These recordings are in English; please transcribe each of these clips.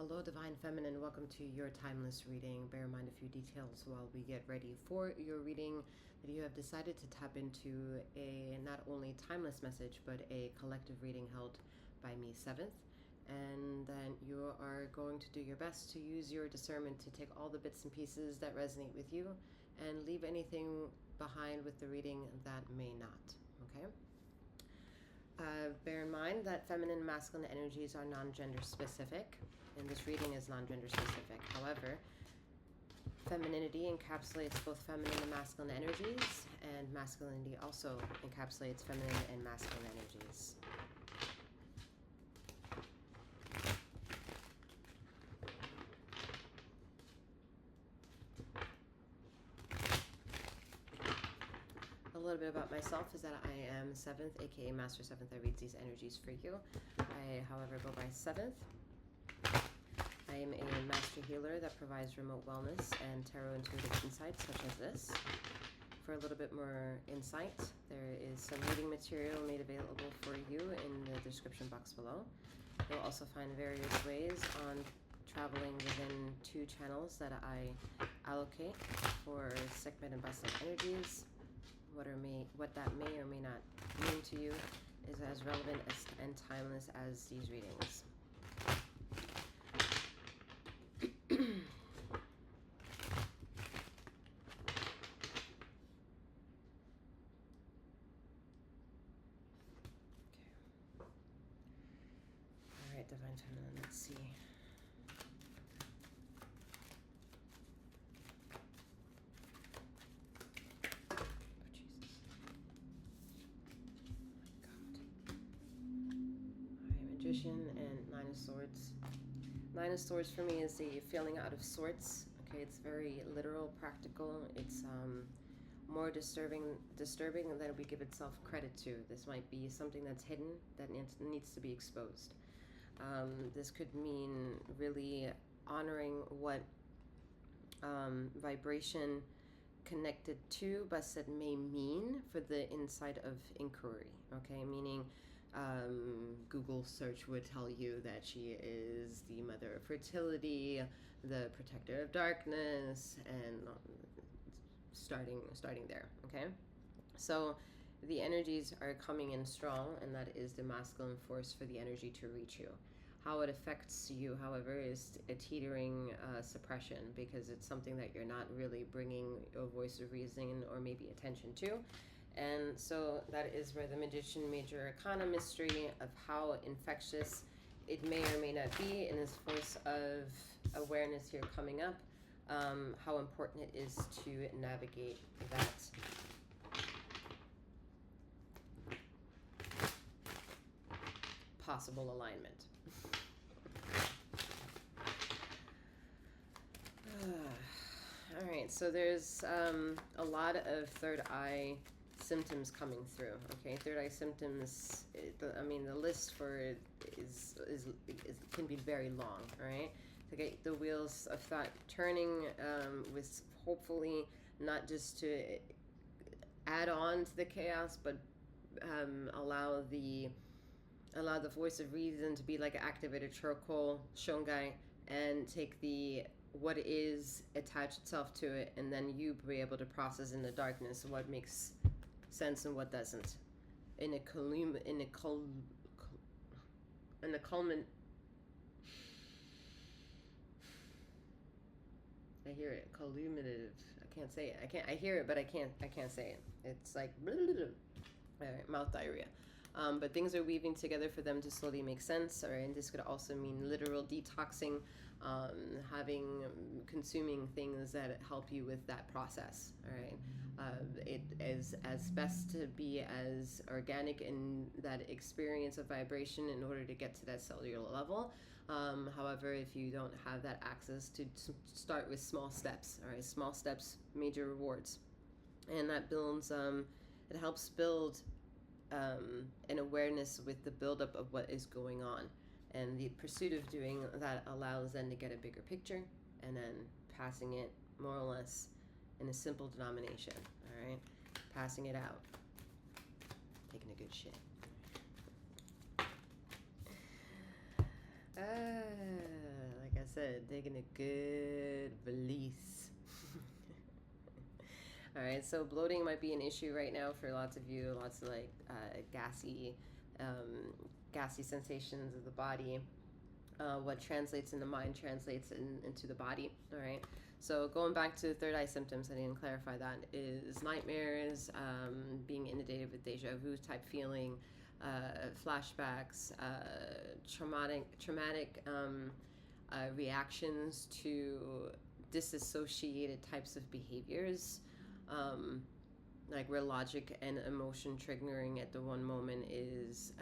Hello, Divine Feminine. Welcome to your timeless reading. Bear in mind a few details while we get ready for your reading, that you have decided to tap into a not only timeless message, but a collective reading held by me, 7th. And then you are going to do your best to use your discernment to take all the bits and pieces that resonate with you and leave anything behind with the reading that may not. Okay? Bear in mind that feminine and masculine energies are non-gender specific, and this reading is non-gender specific. However, femininity encapsulates both feminine and masculine energies, and masculinity also encapsulates feminine and masculine energies. A little bit about myself is that I am 7th, aka Master 7th. I read these energies for you. I, however, go by 7th. I am a master healer that provides remote wellness and tarot intuitive insights such as this. For a little bit more insight, there is some reading material made available for you in the description box below. You'll also find various ways on traveling within 2 channels that I allocate for segment and busting energies. What that may or may not mean to you is as relevant and timeless as these readings. Okay. All right, Divine Feminine, let's see. And 9 of Swords. 9 of Swords for me is a feeling out of sorts. Okay, it's very literal, practical. It's more disturbing than we give itself credit to. This might be something that's hidden that needs to be exposed. This could mean really honoring what vibration connected to Basset may mean for the inside of inquiry. Okay, meaning Google search would tell you that she is the mother of fertility, the protector of darkness, and starting there. Okay, so the energies are coming in strong, and that is the masculine force for the energy to reach you. How it affects you, however, is a teetering suppression, because it's something that you're not really bringing a voice of reason or maybe attention to. And so that is where the Magician Major Arcana mystery of how infectious it may or may not be in this force of awareness here coming up, how important it is to navigate that possible alignment. All right, so there's a lot of third eye symptoms coming through. Okay, third eye symptoms, the list for it is can be very long. All right, to get the wheels of thought turning, with hopefully not just to add on to the chaos, but allow the voice of reason to be like an activated charcoal shongai and take the what is, attach itself to it, and then you be able to process in the darkness what makes sense and what doesn't. I hear it, colluminative. I can't say it. I hear it, but I can't say it. It's like mouth diarrhea. But things are weaving together for them to slowly make sense. All right, and this could also mean literal detoxing, consuming things that help you with that process. All right, it is as best to be as organic in that experience of vibration in order to get to that cellular level. However, if you don't have that access, to start with small steps. All right, small steps, major rewards, and that builds. It helps build an awareness with the buildup of what is going on, and the pursuit of doing that allows them to get a bigger picture, and then passing it more or less in a simple denomination. All right, passing it out, taking a good shit. Like I said, taking a good release. All right, so bloating might be an issue right now for lots of you. Lots of like gassy sensations of the body. What translates in the mind translates into the body. All right. So going back to third eye symptoms, I didn't clarify that, is nightmares, being inundated with deja vu type feeling, flashbacks, traumatic reactions to disassociated types of behaviors, um, like where logic and emotion triggering at the one moment is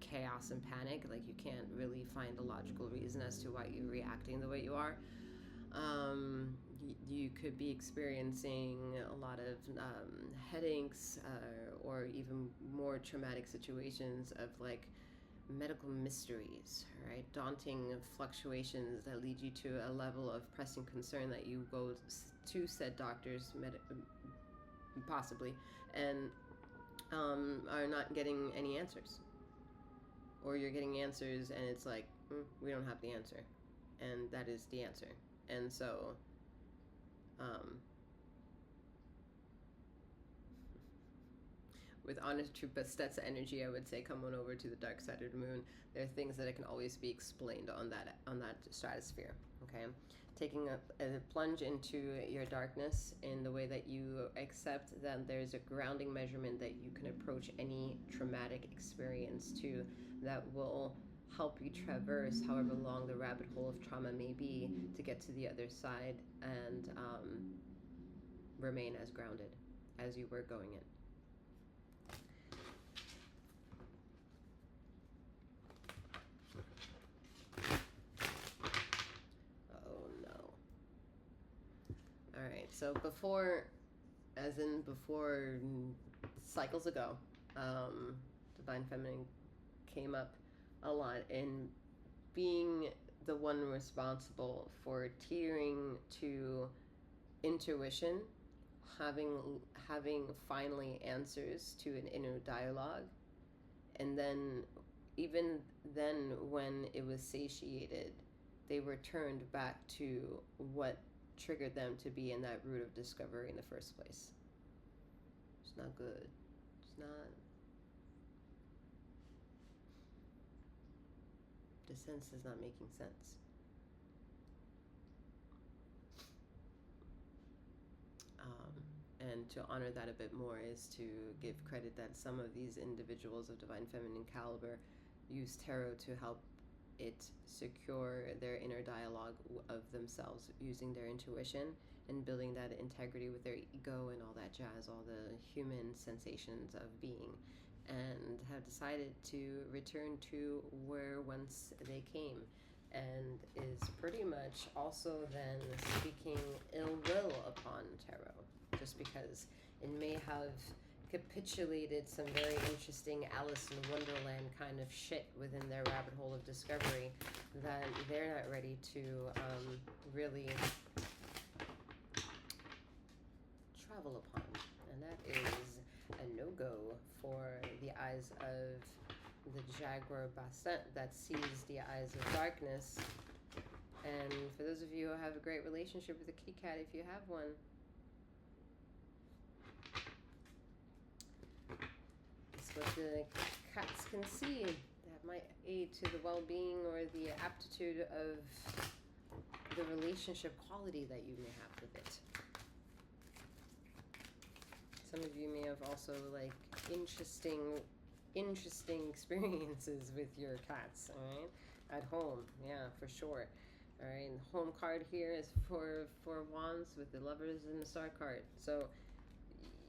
chaos and panic. Like you can't really find a logical reason as to why you're reacting the way you are. You could be experiencing a lot of headaches or even more traumatic situations of like medical mysteries, right? Daunting fluctuations that lead you to a level of pressing concern that you go to said doctors, possibly, and are not getting any answers. Or you're getting answers and it's like, we don't have the answer. And that is the answer. And so, with honest true Bastetsa energy, I would say come on over to the dark side of the moon. There are things that can always be explained on that stratosphere. Okay, taking a plunge into your darkness in the way that you accept that there's a grounding measurement that you can approach any traumatic experience to, that will help you traverse however long the rabbit hole of trauma may be to get to the other side and remain as grounded as you were going in. Oh no. Alright, so before cycles ago, Divine Feminine came up a lot in being the one responsible for teetering to intuition, having finally answers to an inner dialogue, and then even then when it was satiated, they returned back to what triggered them to be in that route of discovery in the first place. It's not good. It's not. The sense is not making sense. And to honor that a bit more is to give credit that some of these individuals of Divine Feminine caliber use tarot to help it secure their inner dialogue of themselves, using their intuition and building that integrity with their ego and all that jazz, all the human sensations of being, and have decided to return to where once they came, and is pretty much also then speaking ill will upon tarot, just because it may have capitulated some very interesting Alice in Wonderland kind of shit within their rabbit hole of discovery that they're not ready to really travel upon. And that is a no-go for the eyes of the Jaguar Bastet that sees the eyes of darkness. And for those of you who have a great relationship with a kitty cat, if you have one, it's what the cats can see that might aid to the well-being or the aptitude of the relationship quality that you may have with it. Some of you may have also like interesting experiences with your cats, all right? At home, yeah, for sure. All right, and the home card here is for wands with the lovers and the star card. So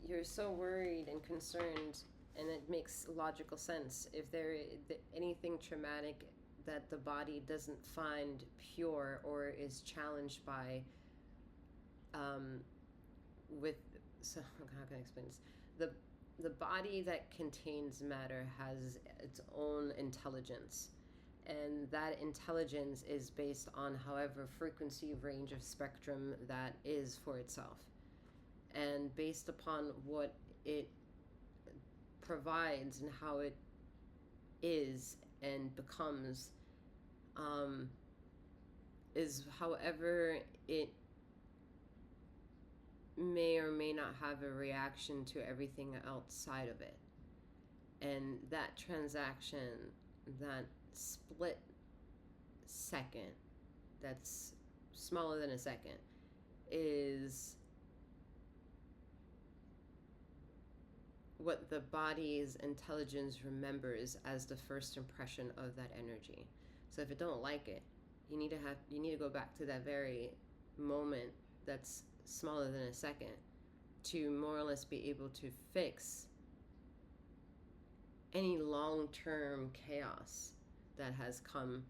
you're so worried and concerned, and it makes logical sense. If there anything traumatic that the body doesn't find pure or is challenged by, so how can I explain this? The body that contains matter has its own intelligence, and that intelligence is based on however frequency range of spectrum that is for itself, and based upon what it provides and how it is and becomes, is however it may or may not have a reaction to everything outside of it. And that transaction, that split second, that's smaller than a second, is what the body's intelligence remembers as the first impression of that energy. So if it don't like it, you need to go back to that very moment that's smaller than a second to more or less be able to fix any long-term chaos that has come,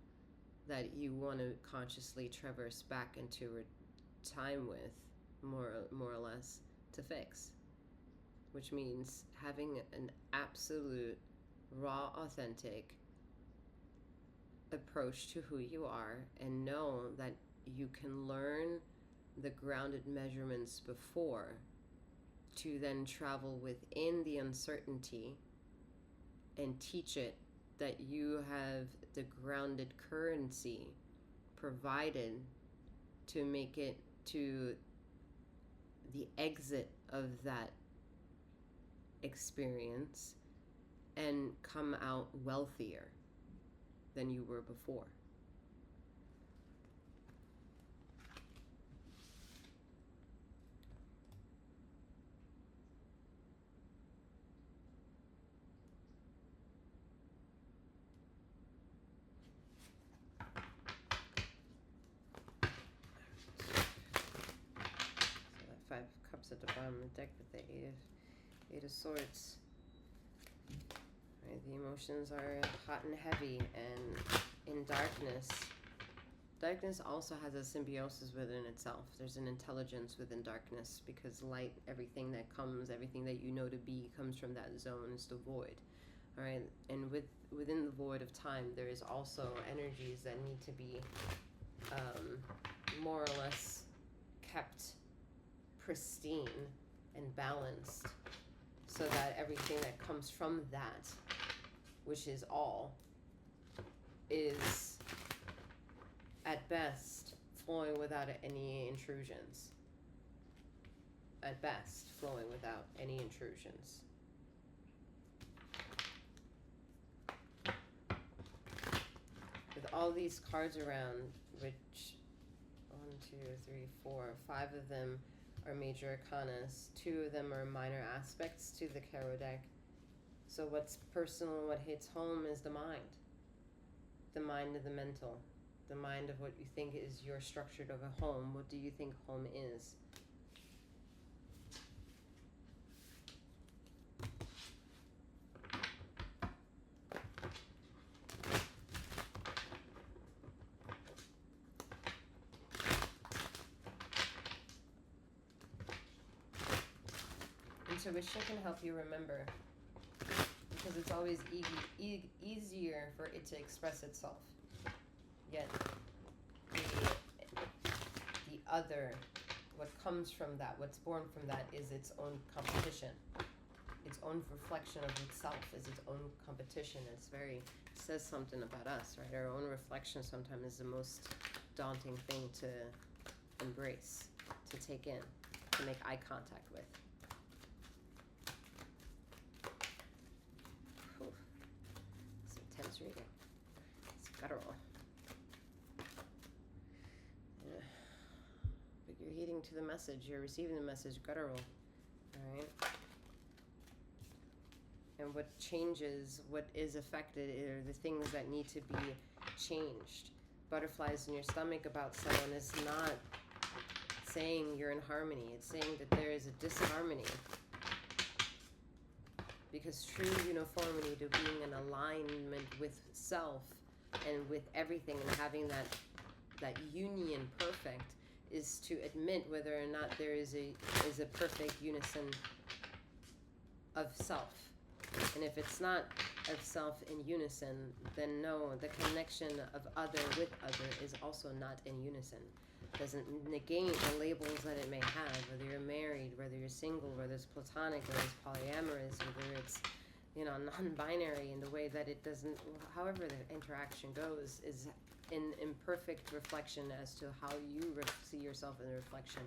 that you want to consciously traverse back into time with, more or less, to fix. Which means having an absolute, raw, authentic approach to who you are, and know that you can learn the grounded measurements before to then travel within the uncertainty and teach it that you have the grounded currency provided to make it to the exit of that experience and come out wealthier than you were before. So that 5 cups at the bottom of the deck with the Eight of Swords. Right, the emotions are hot and heavy and in darkness. Darkness also has a symbiosis within itself. There's an intelligence within darkness, because light, everything that comes, everything that you know to be, comes from that zone. It's the void. All right, and within the void of time, there is also energies that need to be more or less kept pristine and balanced, so that everything that comes from that, which is all, is at best flowing without any intrusions. At best, flowing without any intrusions. With all these cards around, which 1, 2, 3, 4, 5 of them are major arcanas, 2 of them are minor aspects to the tarot deck. So what's personal, what hits home, is the mind. The mind of the mental. The mind of what you think is your structure of a home. What do you think home is? Intuition can help you remember, because it's always easier for it to express itself. Yet the other, what comes from that, what's born from that, is its own competition. Its own reflection of itself is its own competition. It says something about us, right? Our own reflection sometimes is the most daunting thing to embrace, to take in, to make eye contact with. Whew. It's intense reading. It's guttural. Yeah. But you're heeding to the message. You're receiving the message guttural. All right? And what changes, what is affected, are the things that need to be changed. Butterflies in your stomach about someone is not saying you're in harmony. It's saying that there is a disharmony. Because true uniformity, to being in alignment with self and with everything, and having that union perfect, is to admit whether or not there is a perfect unison of self. And if it's not of self in unison, then no, the connection of other with other is also not in unison. Doesn't negate the labels that it may have, whether you're married, whether you're single, whether it's platonic, whether it's polyamorous, whether it's, non-binary, in the way that it doesn't, however the interaction goes, is in imperfect reflection as to how you see yourself in the reflection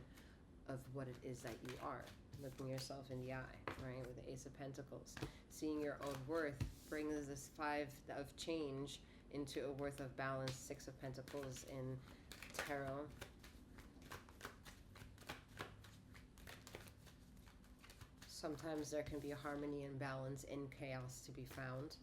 of what it is that you are. Looking yourself in the eye, right, with the Ace of Pentacles. Seeing your own worth brings this 5 of change into a worth of balance, 6 of Pentacles in tarot. Sometimes there can be a harmony and balance in chaos to be found,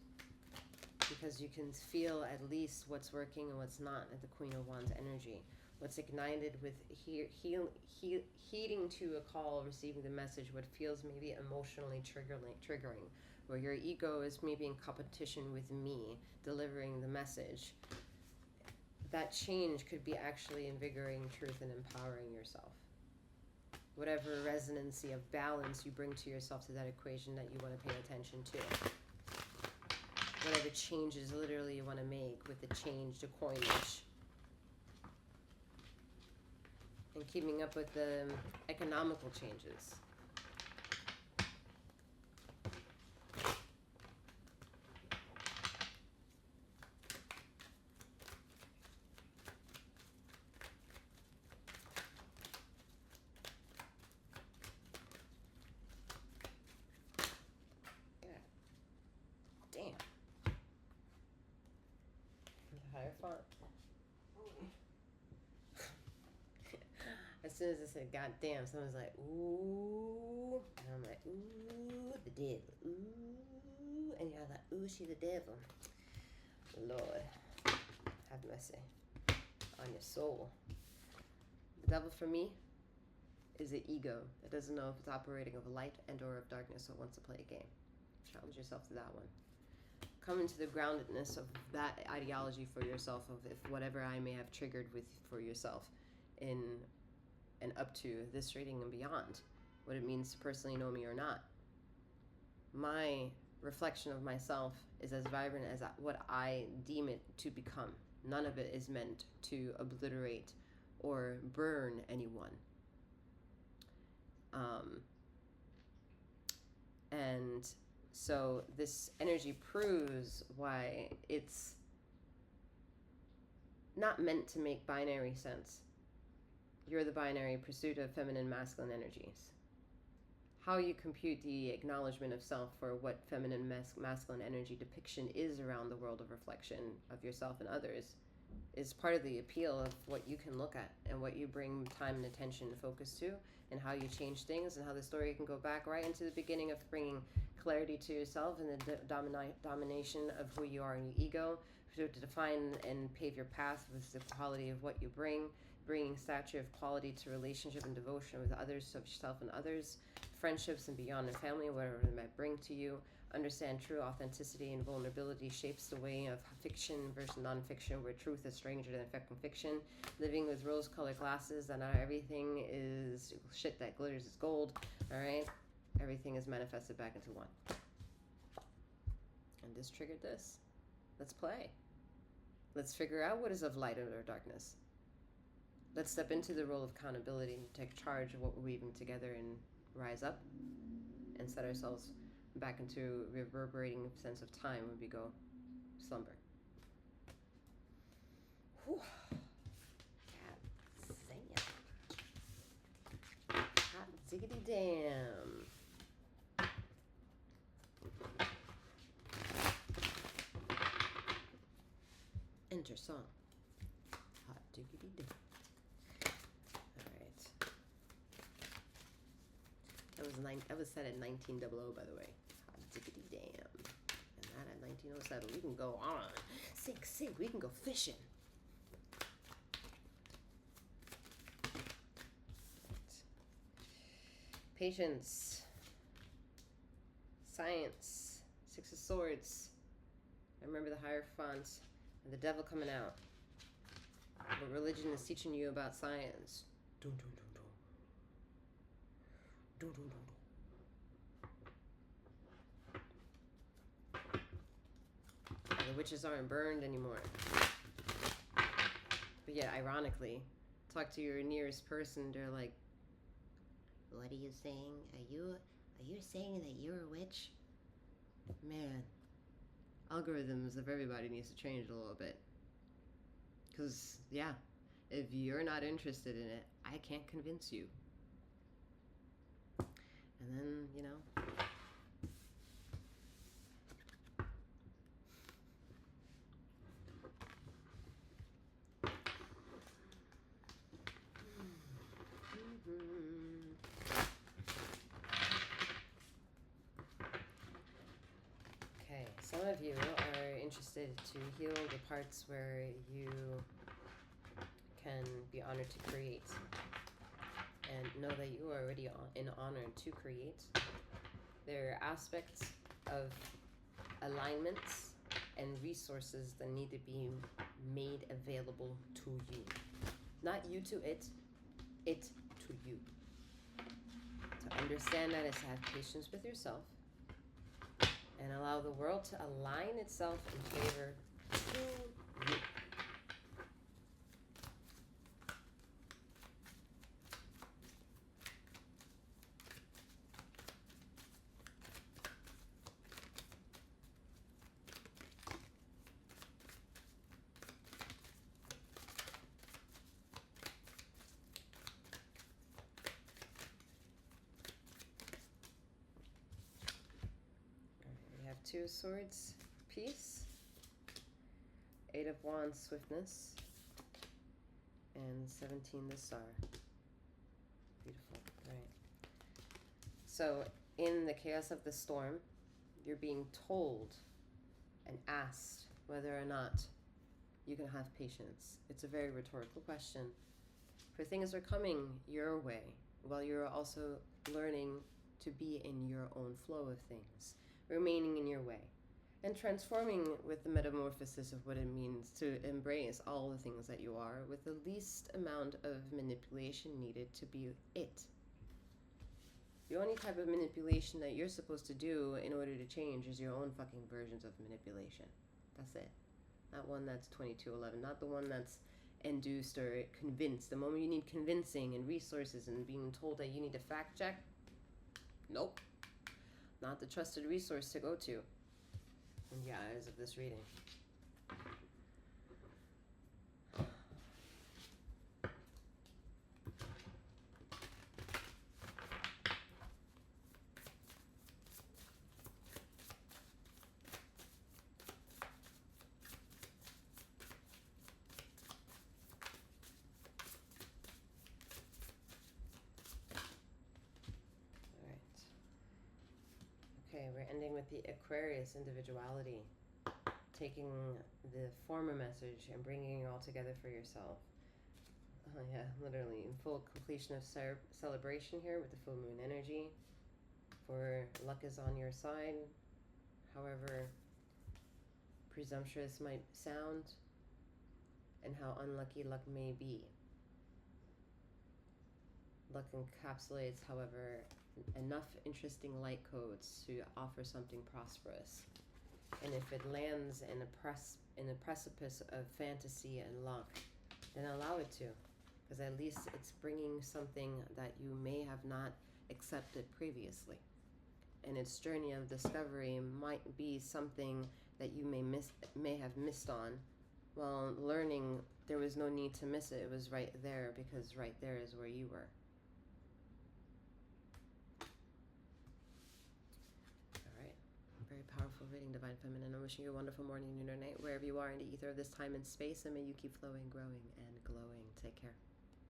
because you can feel at least what's working and what's not at the Queen of Wands energy. What's ignited with heeding to a call, receiving the message, what feels maybe emotionally triggering, where your ego is maybe in competition with me, delivering the message. That change could be actually invigorating truth and empowering yourself. Whatever resonancy of balance you bring to yourself to that equation that you want to pay attention to. Whatever changes literally you want to make with the change to coinage. And keeping up with the economical changes. Damn. The higher font. As soon as I said "God damn," someone's like, "Ooh," and I'm like, "Ooh, the devil, ooh," and y'all like, "Ooh, she the devil." Lord, have mercy on your soul. The devil for me is the ego that doesn't know if it's operating of light and or of darkness, or wants to play a game. Challenge yourself to that one. Come into the groundedness of that ideology for yourself, of if whatever I may have triggered with for yourself in and up to this reading and beyond, what it means to personally know me or not. My reflection of myself is as vibrant as what I deem it to become. None of it is meant to obliterate or burn anyone. And so this energy proves why it's not meant to make binary sense. You're the binary pursuit of feminine, masculine energies. How you compute the acknowledgement of self for what feminine, masculine energy depiction is around the world of reflection of yourself and others is part of the appeal of what you can look at and what you bring time and attention and focus to, and how you change things, and how the story can go back right into the beginning of bringing clarity to yourself and the domination of who you are in your ego, to define and pave your path with the quality of what you bringing stature of quality to relationship and devotion with others, of yourself and others, friendships and beyond, and family, whatever it might bring to you. Understand true authenticity and vulnerability shapes the way of fiction versus nonfiction, where truth is stranger than fucking fiction. Living with rose-colored glasses, that not everything is shit that glitters is gold, all right? Everything is manifested back into one. And this triggered this. Let's play. Let's figure out what is of light or darkness. Let's step into the role of accountability and take charge of what we're weaving together and rise up and set ourselves back into a reverberating sense of time when we go slumber. Whew. Hot diggity damn. Enter song. Hot diggity damn. Alright. That was set at 1900, by the way. Hot diggity damn. And that at 1907. We can go on. Sink. We can go fishing. Patience, science, Six of Swords. I remember the Hierophant and the devil coming out. But religion is teaching you about science. Dun, dun, dun, dun. Dun, dun, dun, dun. The witches aren't burned anymore. But yet, ironically, talk to your nearest person, they're like, "What are you saying? Are you saying that you're a witch?" Man, algorithms of everybody needs to change a little bit. Because, yeah, if you're not interested in it, I can't convince you. And then, you know. Okay, some of you are interested to heal the parts where you can be honored to create and know that you are already in honor to create. There are aspects of alignments and resources that need to be made available to you. Not you to it to you. To understand that is to have patience with yourself and allow the world to align itself in favor to you. We have 2 swords, peace, 8 of wands, swiftness, and 17, the star. Beautiful. Right. So in the chaos of the storm, you're being told and asked whether or not you can have patience. It's a very rhetorical question. For things are coming your way while you're also learning to be in your own flow of things, remaining in your way, and transforming with the metamorphosis of what it means to embrace all the things that you are with the least amount of manipulation needed to be it. The only type of manipulation that you're supposed to do in order to change is your own fucking versions of manipulation. That's it. Not one that's 2211, not the one that's induced or convinced. The moment you need convincing and resources and being told that you need to fact check, nope. Not the trusted resource to go to in the eyes of this reading. Okay, we're ending with the Aquarius individuality, taking the former message and bringing it all together for yourself. Oh yeah, literally in full completion of celebration here with the full moon energy. For luck is on your side, however presumptuous might sound, and how unlucky luck may be. Luck encapsulates, however, enough interesting light codes to offer something prosperous. And if it lands in a precipice of fantasy and luck, then allow it to, because at least it's bringing something that you may have not accepted previously. And its journey of discovery might be something that you may have missed on, while learning there was no need to miss it. It was right there, because right there is where you were. Very powerful reading, Divine Feminine. I'm wishing you a wonderful morning, noon, or night, wherever you are in the ether of this time and space, and may you keep flowing, growing, and glowing. Take care.